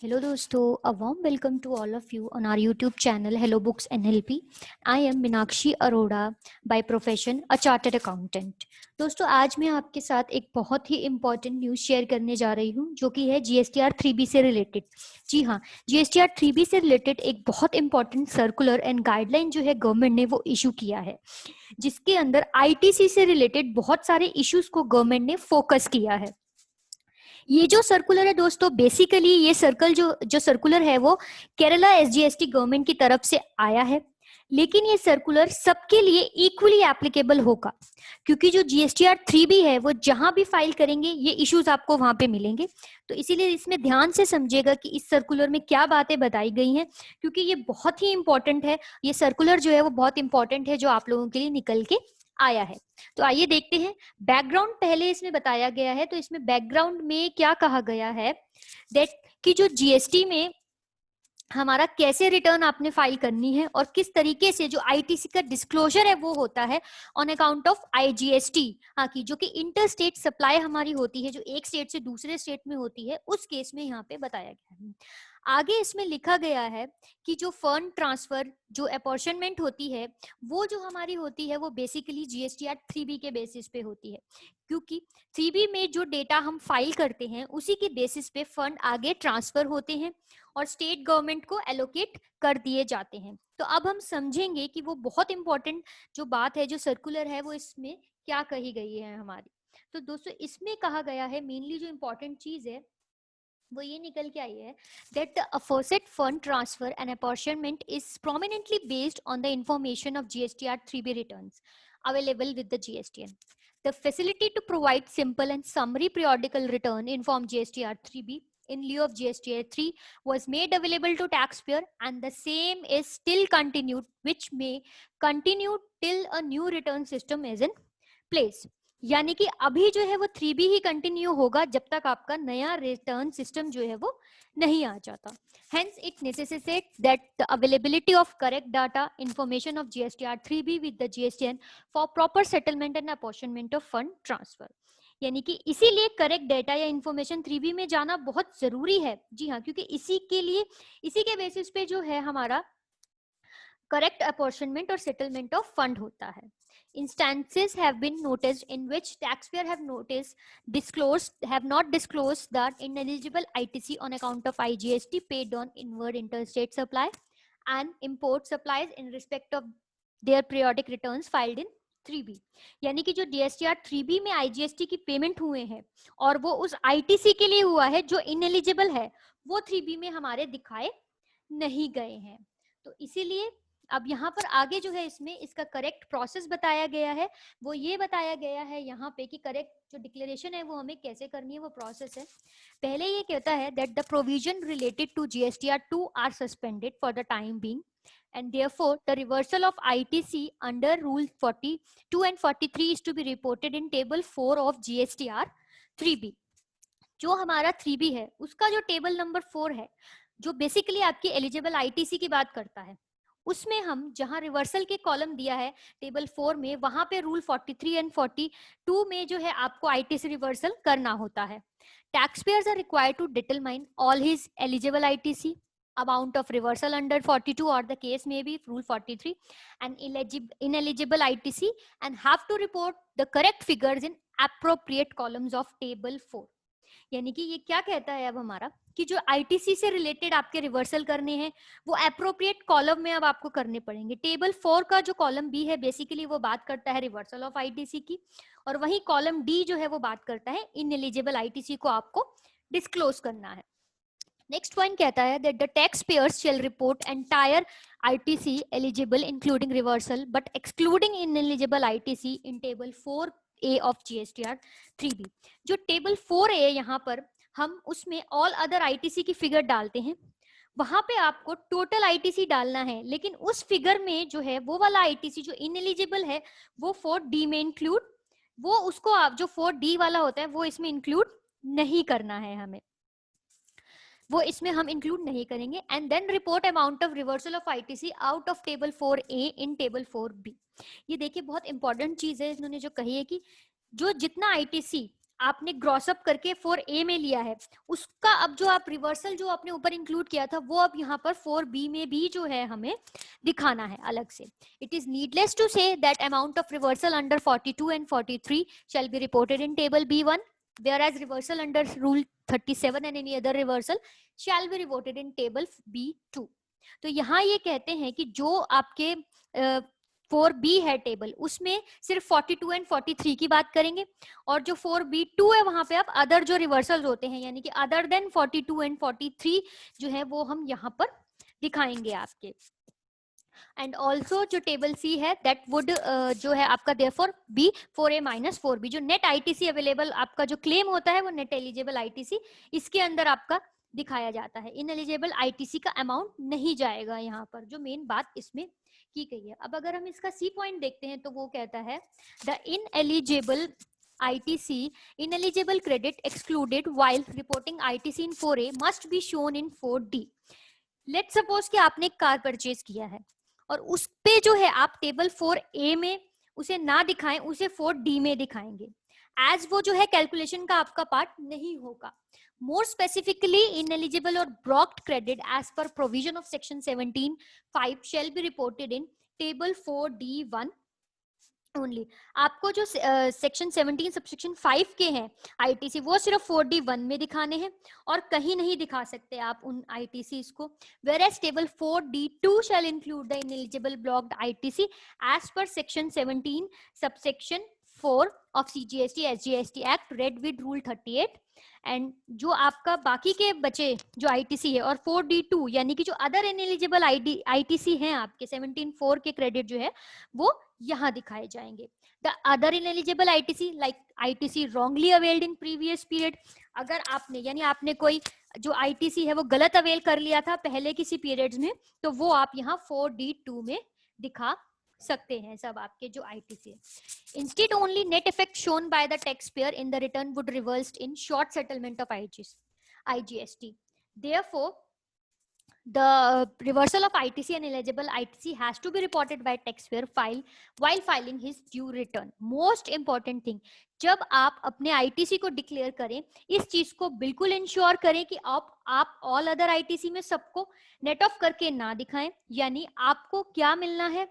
Hello दोस्तों, a warm welcome to all of you on our YouTube channel Hello Books NLP. I am Minakshi Arora by profession a chartered accountant. दोस्तों आज मैं आपके साथ एक बहुत ही इम्पॉर्टेंट न्यूज़ शेयर करने जा रही हूँ जो कि है GSTR 3B से रिलेटेड। जी हाँ, GSTR 3B से रिलेटेड एक बहुत इम्पॉर्टेंट सर्कुलर एंड गाइडलाइन जो है गवर्नमेंट ने वो इशू किया है, जिसके अंदर ITC से रिलेटेड बहुत सारे इश्यूज को गवर्नमेंट ने फोकस किया है। ये जो सर्कुलर है दोस्तों, बेसिकली ये जो सर्कुलर है वो केरला SGST गवर्नमेंट की तरफ से आया है, लेकिन ये सर्कुलर सबके लिए इक्वली एप्लीकेबल होगा, क्योंकि जो GSTR 3B है वो जहां भी फाइल करेंगे ये इश्यूज आपको वहां पे मिलेंगे। तो इसीलिए इसमें ध्यान से समझिएगा कि इस सर्कुलर में क्या बातें बताई गई हैं, क्योंकि ये बहुत ही इंपॉर्टेंट है। ये सर्कुलर जो है वो बहुत इंपॉर्टेंट है जो आप लोगों के लिए निकल के आया है। तो आइए देखते हैं। बैकग्राउंड पहले इसमें बताया गया है, तो इसमें बैकग्राउंड में क्या कहा गया है दैट कि जो GST में हमारा कैसे रिटर्न आपने फाइल करनी है और किस तरीके से जो ITC का डिस्क्लोजर है वो होता है ऑन अकाउंट ऑफ IGST। हाँ, की जो कि इंटर स्टेट सप्लाई हमारी होती है, जो एक स्टेट से दूसरे स्टेट में होती है, उस केस में यहाँ पे बताया गया है। आगे इसमें लिखा गया है कि जो फंड ट्रांसफर, जो अपॉर्शनमेंट होती है, वो जो हमारी होती है वो बेसिकली GSTR 3B के बेसिस पे होती है, क्योंकि 3B में जो डेटा हम फाइल करते हैं उसी के बेसिस पे फंड आगे ट्रांसफर होते हैं और स्टेट गवर्नमेंट को एलोकेट कर दिए जाते हैं। तो अब हम समझेंगे कि वो बहुत इंपॉर्टेंट जो बात है, जो सर्कुलर है, वो इसमें क्या कही गई है हमारी। तो दोस्तों इसमें कहा गया है, मेनली जो इंपॉर्टेंट चीज है वो ये निकल के आई है that the aforesaid fund transfer and apportionment is prominently based on the information of GSTR 3B returns available with the GSTN. The facility to provide simple and summary periodical return in form GSTR 3B in lieu of GSTR 3 was made available to taxpayer, and the same is still continued, which may continue till a new return system is in place. यानी कि अभी जो है वो 3B ही continue होगा जब तक आपका नया रिटर्न सिस्टम जो है वो नहीं आ जाता। Hence it necessitates that the availability of correct data information of GSTR 3B with the GSTN for proper settlement and apportionment of fund transfer। यानी कि इसीलिए करेक्ट डेटा या इंफॉर्मेशन 3B में जाना बहुत जरूरी है। जी हाँ, क्योंकि इसी के बेसिस पे जो है हमारा करेक्ट अपॉर्शनमेंट और सेटलमेंट ऑफ फंड होता है। Instances have been noticed in which taxpayer have not disclosed that ineligible ITC on account of IGST paid on inward interstate supply and import supplies in respect of their periodic returns filed in 3B। यानी कि जो DSTR 3B में IGST की payment हुए हैं और वो उस ITC के लिए हुआ है जो इनएलिजिबल है, वो 3B में हमारे दिखाए नहीं गए हैं। तो इसीलिए अब यहाँ पर आगे जो है इसमें इसका करेक्ट प्रोसेस बताया गया है। वो ये बताया गया है यहाँ पे कि करेक्ट जो डिक्लेरेशन है वो हमें कैसे करनी है, वो प्रोसेस है। पहले ये कहता है that the provision related to GSTR 2 are suspended for the time being, and therefore the reversal of ITC under rule 42 and 43 is to be reported in table 4 of GSTR 3B। जो हमारा 3B है उसका जो table number 4 है, जो basically आपकी eligible ITC की बात करता है, उसमें हम जहां रिवर्सल के कॉलम दिया है टेबल 4 में, वहां पे रूल 43 एंड 42 में जो है आपको ITC रिवर्सल करना होता है। Taxpayers are required to determine all his eligible ITC, amount of reversal under 42 or the case may be rule 43, and ineligible ITC, and have to report the correct figures in appropriate columns of table 4। यानी कि ये क्या कहता है अब हमारा कि जो ITC से रिलेटेड आपके रिवर्सल करने हैं वो एप्रोप्रिएट कॉलम में अब आपको करने पड़ेंगे। टेबल 4 का जो कॉलम बी है बेसिकली वो बात करता है रिवर्सल ऑफ ITC की, और वही कॉलम डी जो है वो बात करता है इनएलिजिबल ITC को आपको डिस्क्लोज करना है। नेक्स्ट पॉइंट कहता है that the tax payers shall report entire ITC eligible including reversal but excluding ineligible ITC in table 4A of GSTR 3B। जो टेबल 4A यहाँ पर हम उसमें ऑल अदर ITC की फिगर डालते हैं, वहां पे आपको टोटल ITC डालना है, लेकिन उस फिगर में जो है वो वाला ITC जो इनएलिजिबल है वो 4D में इंक्लूड, वो उसको आप जो 4D वाला होता है वो इसमें इंक्लूड नहीं करना है, हमें वो इसमें हम इंक्लूड नहीं करेंगे। And then report amount of reversal of ITC out of table 4A in table 4B। ये देखिए बहुत इंपॉर्टेंट चीज है इन्होंने जो कही है कि जो जितना ITC आपने ग्रॉस अप करके 4A में लिया है, उसका अब जो आप रिवर्सल जो आपने ऊपर इंक्लूड किया था वो अब यहाँ पर 4B में भी जो है हमें दिखाना है अलग से. It is needless to say that amount of reversal under 42 and 43 shall be reported in table B1, whereas reversal under rule 37 and any other reversal shall be reported in table B2. तो यहाँ ये कहते हैं कि जो आपके 4B है table, उसमें सिर्फ 42 एंड 43 की बात करेंगे, और जो 4B2 है वहां पे आप अदर जो रिवर्सल्स होते हैं यानी कि अदर देन 42 एंड 43 जो है वो हम यहाँ पर दिखाएंगे आपके. एंड ऑल्सो जो टेबल सी है दैट वुड जो है आपका therefore B 4A minus 4B. जो नेट आईटीसी अवेलेबल आपका जो क्लेम होता है वो नेट एलिजिबल आईटीसी इसके अंदर आपका दिखाया जाता है. इन एलिजिबल आईटीसी का अमाउंट नहीं जाएगा यहाँ पर, जो मेन बात इसमें की गई है. अब अगर हम इसका सी पॉइंट देखते हैं तो वो कहता है the in eligible ITC ineligible credit excluded while reporting ITC in 4A must be shown in 4D. Let's suppose कि आपने एक कार परचेज किया है और उस पे जो है आप टेबल 4A में उसे ना दिखाएं, उसे 4D में दिखाएंगे, एज वो जो है कैलकुलेशन का आपका पार्ट नहीं होगा. More specifically, ineligible or blocked credit as per provision of section 17(5) shall be reported in table 4D1 only. आपको जो सेक्शन 17 सबसेक्शन 5 के हैं आईटीसी वो सिर्फ 4D1 में दिखाने हैं और कहीं नहीं दिखा सकते आप उन आईटीसी को. Whereas table 4D2 shall include the ineligible blocked ITC as per section 17 subsection 4 of CGST SGST Act read with rule 38. And जो आपका बाकी के बचे जो आईटीसी है और 4D2 यानी कि जो अदर इनएलिजिबल आईटीसी हैं आपके 17(4) के क्रेडिट जो है वो यहाँ दिखाए जाएंगे. The other ineligible ITC like ITC wrongly availed in previous period. अगर आपने यानी आपने कोई जो आईटीसी है वो गलत अवेल कर लिया था पहले किसी पीरियड्स में, तो वो आप यहाँ 4D2 में दिखा सकते हैं सब आपके जो आईटीसी है. Instead, only net effect shown by the taxpayer in the return would reversed in short settlement of IGST. Therefore, the reversal of ITC and eligible ITC has to be reported by taxpayer while filing his due return. Most important thing, जब आप अपने ITC को declare करें इस चीज को बिल्कुल ensure करें कि आप ऑल अदर ITC में सबको नेट ऑफ करके ना दिखाएं, यानी आपको क्या मिलना है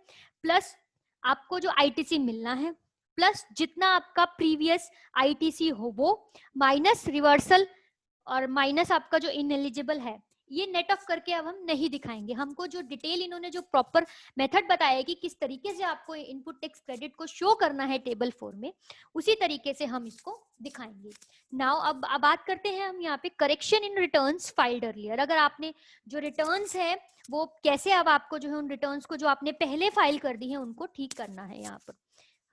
प्लस आपको जो ITC मिलना है प्लस जितना आपका प्रीवियस आईटीसी हो वो माइनस रिवर्सल और माइनस आपका जो इनएलिजिबल है, ये नेट ऑफ करके अब हम नहीं दिखाएंगे. हमको जो डिटेल इन्होंने जो प्रॉपर मेथड बताया कि किस तरीके से आपको इनपुट टैक्स क्रेडिट को शो करना है टेबल 4 में, उसी तरीके से हम इसको दिखाएंगे. नाउ अब बात करते हैं हम यहाँ पे correction in returns filed earlier. अगर आपने जो रिटर्न्स है वो कैसे अब आपको जो है उन रिटर्न्स को जो आपने पहले फाइल कर दी है उनको ठीक करना है. यहाँ पर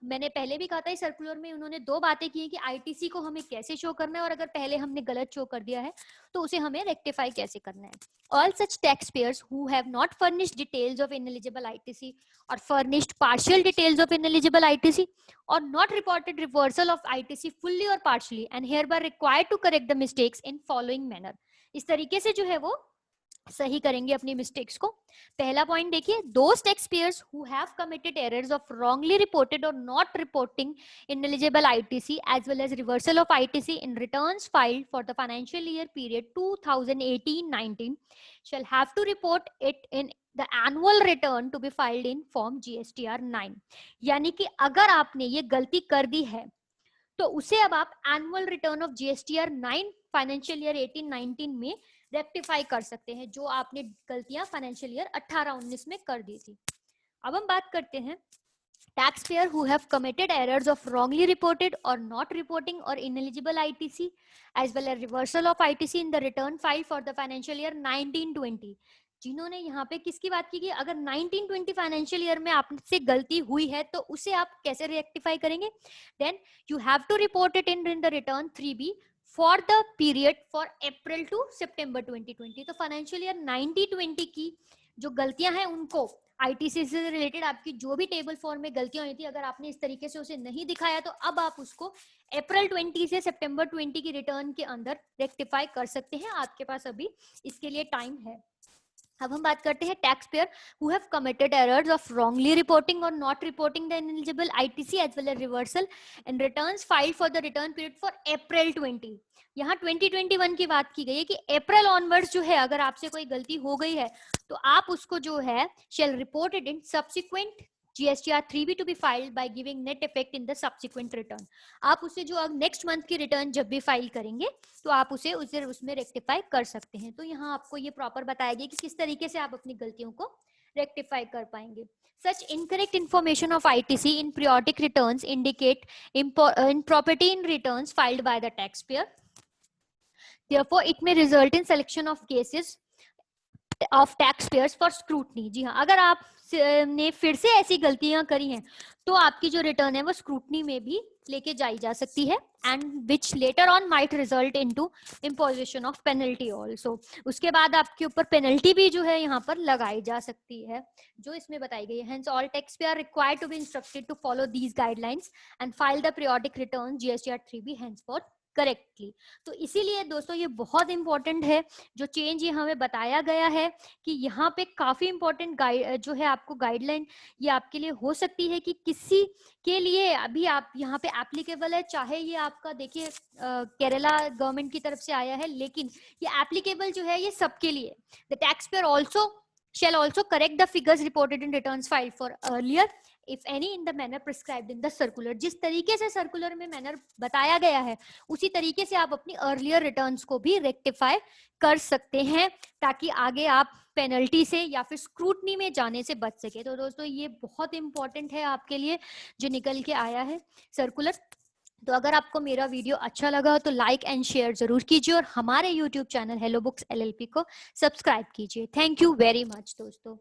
मैंने पहले भी कहा था इस सर्कुलर में उन्होंने दो बातें की हैं कि आईटीसी को हमें कैसे शो करना है और अगर पहले हमने गलत शो कर दिया है तो उसे हमें रेक्टिफाई कैसे करना है. All such taxpayers who have not furnished details of ineligible ITC or furnished partial details of ineligible ITC or not reported reversal of ITC fully or partially and hereby required to correct the mistakes in following manner. इस तरीके से जो है वो सही करेंगे अपनी mistakes को. पहला पॉइंट देखिए, those taxpayers who have committed errors of wrongly reported or not reporting ineligible ITC as well as reversal of ITC in returns filed for the financial year period 2018-19 shall have to report it in the annual return to be filed in form GSTR 9. यानी कि अगर आपने ये गलती कर दी है तो उसे अब आप annual return of GSTR 9 financial year 18-19 में रेक्टिफाई कर सकते हैं जो आपने गलतियां फाइनेंशियल ईयर 18-19 में कर दी थी. अब हम बात करते हैं taxpayer who have committed errors of wrongly reported or not reporting or ineligible ITC as well as reversal of ITC in the return filed for the financial year 19-20. जिन्होंने यहाँ पे किसकी बात की कि अगर 19-20 फाइनेंशियल ईयर में आपसे गलती हुई है तो उसे आप कैसे रेक्टिफाई करेंगे. Then you have to report it in the return 3B for the period for April to September 2020. तो फाइनेंशियल ईयर 19-20 की जो गलतियां हैं उनको आईटीसी से रिलेटेड आपकी जो भी टेबल 4 में गलतियां हुई थी अगर आपने इस तरीके से उसे नहीं दिखाया तो अब आप उसको अप्रैल 20 से सितंबर 20 की रिटर्न के अंदर रेक्टिफाई कर सकते हैं. आपके पास अभी इसके लिए टाइम है. अब हम बात करते हैं taxpayer who have committed errors of wrongly reporting और not reporting the ineligible ITC as well as reversal and returns filed for the return period for April 20। यहाँ 2021 की बात की गई है कि अप्रैल ऑनवर्ड्स जो है अगर आपसे कोई गलती हो गई है तो आप उसको जो है shall report it in subsequent GSTR 3B to be filed by giving net effect in the subsequent return। आप उसे जो नेक्स्ट मंथ की रिटर्न जब भी फाइल करेंगे तो आप उसे उसमें रेक्टिफाई कर सकते हैं। तो यहाँ आपको ये प्रॉपर बताया गया कि किस तरीके से आप अपनी गलतियों को रेक्टिफाई कर पाएंगे। Such incorrect information of ITC in periodic returns indicate impropriety in returns filed by the taxpayer. Therefore, it may result in selection of cases of taxpayers for scrutiny। जी हाँ, अगर आप ने फिर से ऐसी गलतियां करी हैं तो आपकी जो रिटर्न है वो स्क्रूटनी में भी लेके जाई जा सकती है and which later on might result into imposition of penalty also. उसके बाद आपके ऊपर पेनल्टी भी जो है यहाँ पर लगाई जा सकती है जो इसमें बताई गई है। Hence all taxpayer required to be instructed to follow these guidelines and file the periodic return GSTR 3B henceforth correctly. तो इसीलिए दोस्तों ये बहुत इंपॉर्टेंट है जो चेंज ये हमें बताया गया है कि यहाँ पे काफी इंपॉर्टेंट जो है आपको गाइडलाइन ये आपके लिए हो सकती है कि किसी के लिए अभी आप यहाँ पे एप्लीकेबल है, चाहे ये आपका देखिए केरला गवर्नमेंट की तरफ से आया है लेकिन ये एप्लीकेबल जो है ये सबके लिए। The taxpayer also shall also correct the figures reported in returns filed for earlier if any in the manner prescribed in the circular। जिस तरीके से सर्कुलर में मैनर बताया गया है उसी तरीके से आप अपनी अर्लियर रिटर्न्स को भी रेक्टिफाई कर सकते हैं ताकि आगे आप पेनल्टी से या फिर स्क्रूटनी में जाने से बच सके। तो दोस्तों ये बहुत इंपॉर्टेंट है आपके लिए जो निकल के आया है सर्कुलर। तो अगर आपको मेरा वीडियो अच्छा लगा तो लाइक एंड शेयर जरूर कीजिए और हमारे YouTube channel hello books LLP को सब्सक्राइब कीजिए। थैंक यू वेरी मच दोस्तों।